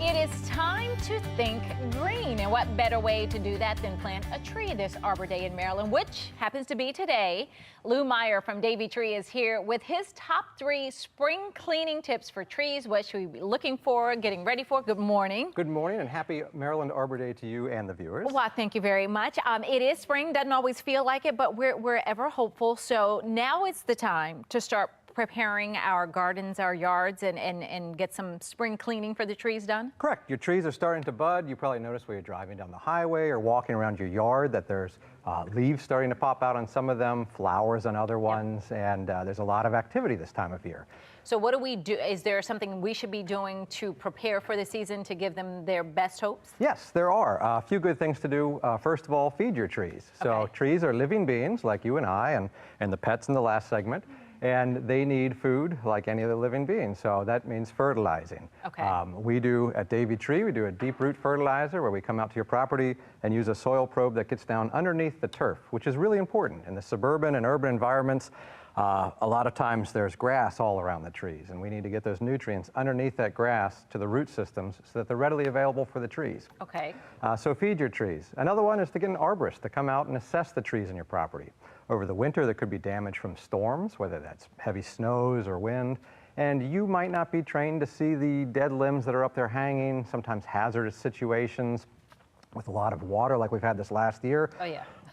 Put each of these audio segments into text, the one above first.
It is time to think green, and what better way to do that than plant a tree this Arbor Day in Maryland, which happens to be today. Lou Meyer from Davy Tree is here with his top 3 spring cleaning tips for trees. What should we be looking for, getting ready for? Good morning. Good morning, and happy Maryland Arbor Day to you and the viewers. Well, thank you very much. It is spring, doesn't always feel like it, but we're ever hopeful. So now is the time to start preparing our gardens, our yards, and get some spring cleaning for the trees done? Correct. Your trees are starting to bud. You probably noticed when you're driving down the highway or walking around your yard that there's leaves starting to pop out on some of them, flowers on other ones, and there's a lot of activity this time of year. So what do we do? Is there something we should be doing to prepare for the season to give them their best hopes? Yes, there are a few good things to do. First of all, feed your trees. So trees are living beings like you and I and the pets in the last segment. And they need food like any other living being, so that means fertilizing. We do at Davy Tree, we do a deep root fertilizer where we come out to your property and use a soil probe that gets down underneath the turf, which is really important. In the suburban and urban environments, a lot of times there's grass all around the trees, and we need to get those nutrients underneath that grass to the root systems so that they're readily available for the trees. So feed your trees. Another one is to get an arborist to come out and assess the trees in your property. Over the winter, there could be damage from storms, whether that's heavy snows or wind, and you might not be trained to see the dead limbs that are up there hanging, sometimes hazardous situations with a lot of water like we've had this last year.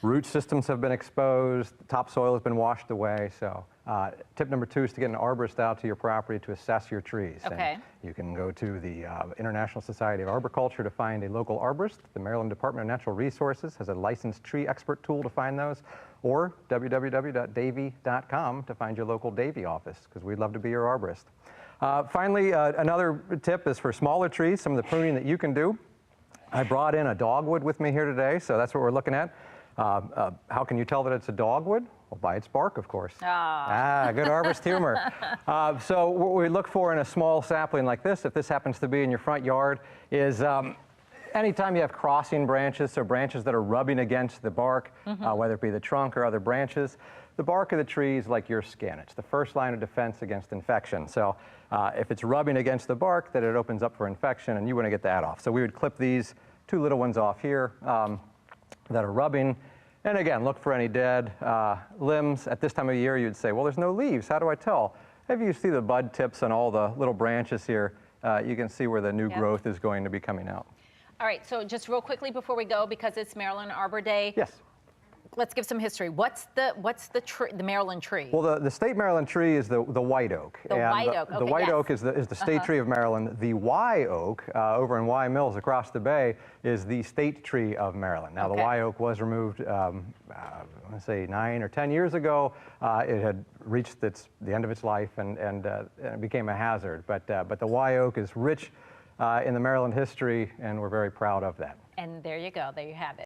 Root systems have been exposed, topsoil has been washed away. So tip number 2 is to get an arborist out to your property to assess your trees. And you can go to the International Society of Arboriculture to find a local arborist. The Maryland Department of Natural Resources has a licensed tree expert tool to find those, or www.davy.com to find your local Davy office, because we'd love to be your arborist. Finally, another tip is for smaller trees, some of the pruning that you can do. I brought in a dogwood with me here today, so that's what we're looking at. How can you tell that it's a dogwood? Well, by its bark, of course. Good arborist humor. So what we look for in a small sapling like this, if this happens to be in your front yard, is anytime you have crossing branches, so branches that are rubbing against the bark, whether it be the trunk or other branches, the bark of the tree is like your skin. It's the first line of defense against infection. So if it's rubbing against the bark, then it opens up for infection, and you want to get that off. So we would clip these 2 little ones off here that are rubbing. And again, look for any dead limbs. At this time of year, you'd say, well, there's no leaves. How do I tell? If you see the bud tips on all the little branches here, you can see where the new growth is going to be coming out. All right, so just real quickly before we go, because it's Maryland Arbor Day. Let's give some history. What's the Maryland tree? Well, the state Maryland tree is the white oak. The white oak. The white oak is the state tree of Maryland. The Y oak over in Y Mills across the bay is the state tree of Maryland. Now, the Y oak was removed, I want to say 9 or 10 years ago. It had reached the end of its life and it became a hazard. But the Y oak is rich in the Maryland history, and we're very proud of that. And there you go. There you have it.